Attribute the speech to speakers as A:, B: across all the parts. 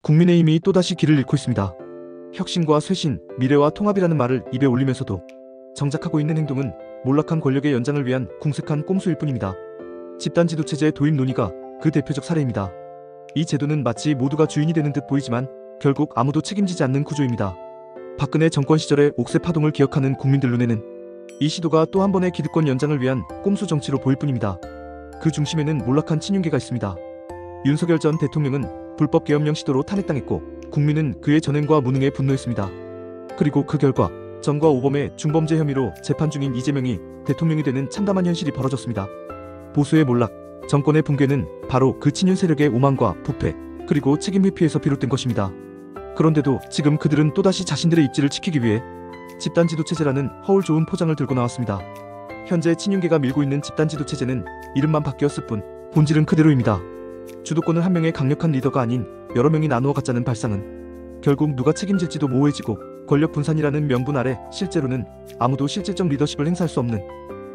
A: 국민의힘이 또다시 길을 잃고 있습니다. 혁신과 쇄신, 미래와 통합이라는 말을 입에 올리면서도 정작 하고 있는 행동은 몰락한 권력의 연장을 위한 궁색한 꼼수일 뿐입니다. 집단지도체제 도입 논의가 그 대표적 사례입니다. 이 제도는 마치 모두가 주인이 되는 듯 보이지만 결국 아무도 책임지지 않는 구조입니다. 박근혜 정권 시절의 옥새 파동을 기억하는 국민들 눈에는 이 시도가 또 한 번의 기득권 연장을 위한 꼼수 정치로 보일 뿐입니다. 그 중심에는 몰락한 친윤계가 있습니다. 윤석열 전 대통령은 불법 계엄령 시도로 탄핵당했고 국민은 그의 전횡과 무능에 분노했습니다. 그리고 그 결과 전과 오범의 중범죄 혐의로 재판 중인 이재명이 대통령이 되는 참담한 현실이 벌어졌습니다. 보수의 몰락, 정권의 붕괴는 바로 그 친윤 세력의 오만과 부패, 그리고 책임 회피에서 비롯된 것입니다. 그런데도 지금 그들은 또다시 자신들의 입지를 지키기 위해 집단지도체제라는 허울 좋은 포장을 들고 나왔습니다. 현재 친윤계가 밀고 있는 집단지도체제는 이름만 바뀌었을 뿐 본질은 그대로입니다. 주도권을 한 명의 강력한 리더가 아닌 여러 명이 나누어 갖자는 발상은 결국 누가 책임질지도 모호해지고 권력 분산이라는 명분 아래 실제로는 아무도 실질적 리더십을 행사할 수 없는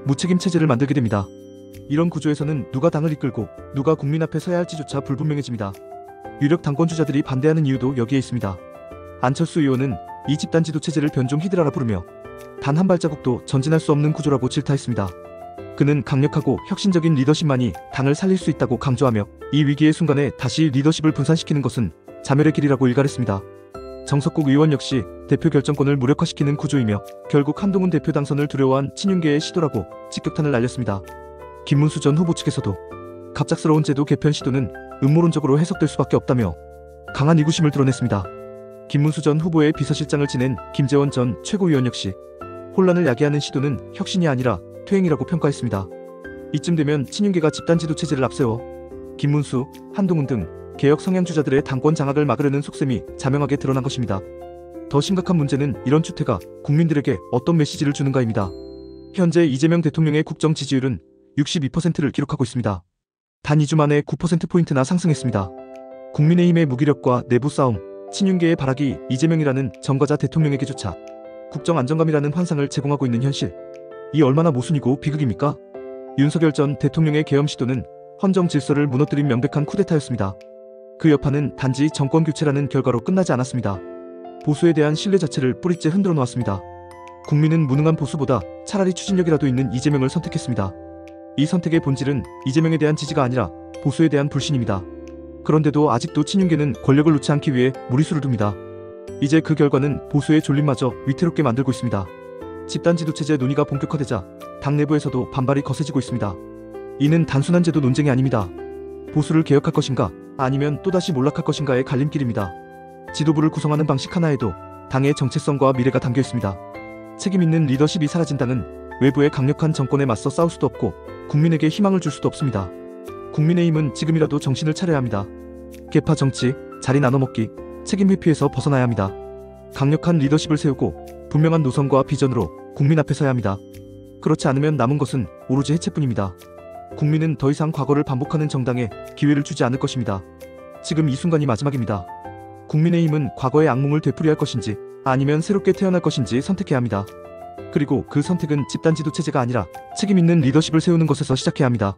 A: 무책임 체제를 만들게 됩니다. 이런 구조에서는 누가 당을 이끌고 누가 국민 앞에 서야 할지조차 불분명해집니다. 유력 당권주자들이 반대하는 이유도 여기에 있습니다. 안철수 의원은 이 집단지도체제를 변종 히드라라 부르며 단 한 발자국도 전진할 수 없는 구조라고 질타했습니다. 그는 강력하고 혁신적인 리더십만이 당을 살릴 수 있다고 강조하며 이 위기의 순간에 다시 리더십을 분산시키는 것은 자멸의 길이라고 일갈했습니다. 정석국 의원 역시 대표 결정권을 무력화시키는 구조이며 결국 한동훈 대표 당선을 두려워한 친윤계의 시도라고 직격탄을 날렸습니다. 김문수 전 후보 측에서도 갑작스러운 제도 개편 시도는 음모론적으로 해석될 수밖에 없다며 강한 의구심을 드러냈습니다. 김문수 전 후보의 비서실장을 지낸 김재원 전 최고위원 역시 혼란을 야기하는 시도는 혁신이 아니라 퇴행이라고 평가했습니다. 이쯤 되면 친윤계가 집단지도체제를 앞세워 김문수, 한동훈 등 개혁 성향주자들의 당권 장악을 막으려는 속셈이 자명하게 드러난 것입니다. 더 심각한 문제는 이런 추태가 국민들에게 어떤 메시지를 주는가입니다. 현재 이재명 대통령의 국정 지지율은 62%를 기록하고 있습니다. 단 2주 만에 9%포인트나 상승했습니다. 국민의힘의 무기력과 내부 싸움, 친윤계의 발악이 이재명이라는 전과자 대통령에게조차 국정 안정감이라는 환상을 제공하고 있는 현실. 이 얼마나 모순이고 비극입니까? 윤석열 전 대통령의 계엄 시도는 헌정 질서를 무너뜨린 명백한 쿠데타였습니다. 그 여파는 단지 정권 교체라는 결과로 끝나지 않았습니다. 보수에 대한 신뢰 자체를 뿌리째 흔들어 놓았습니다. 국민은 무능한 보수보다 차라리 추진력이라도 있는 이재명을 선택했습니다. 이 선택의 본질은 이재명에 대한 지지가 아니라 보수에 대한 불신입니다. 그런데도 아직도 친윤계는 권력을 놓지 않기 위해 무리수를 둡니다. 이제 그 결과는 보수의 졸림마저 위태롭게 만들고 있습니다. 집단지도체제 논의가 본격화되자 당 내부에서도 반발이 거세지고 있습니다. 이는 단순한 제도 논쟁이 아닙니다. 보수를 개혁할 것인가 아니면 또다시 몰락할 것인가의 갈림길입니다. 지도부를 구성하는 방식 하나에도 당의 정체성과 미래가 담겨 있습니다. 책임있는 리더십이 사라진 당은 외부의 강력한 정권에 맞서 싸울 수도 없고 국민에게 희망을 줄 수도 없습니다. 국민의힘은 지금이라도 정신을 차려야 합니다. 계파 정치, 자리 나눠먹기, 책임 회피에서 벗어나야 합니다. 강력한 리더십을 세우고 분명한 노선과 비전으로 국민 앞에 서야 합니다. 그렇지 않으면 남은 것은 오로지 해체뿐입니다. 국민은 더 이상 과거를 반복하는 정당에 기회를 주지 않을 것입니다. 지금 이 순간이 마지막입니다. 국민의힘은 과거의 악몽을 되풀이할 것인지 아니면 새롭게 태어날 것인지 선택해야 합니다. 그리고 그 선택은 집단지도체제가 아니라 책임있는 리더십을 세우는 것에서 시작해야 합니다.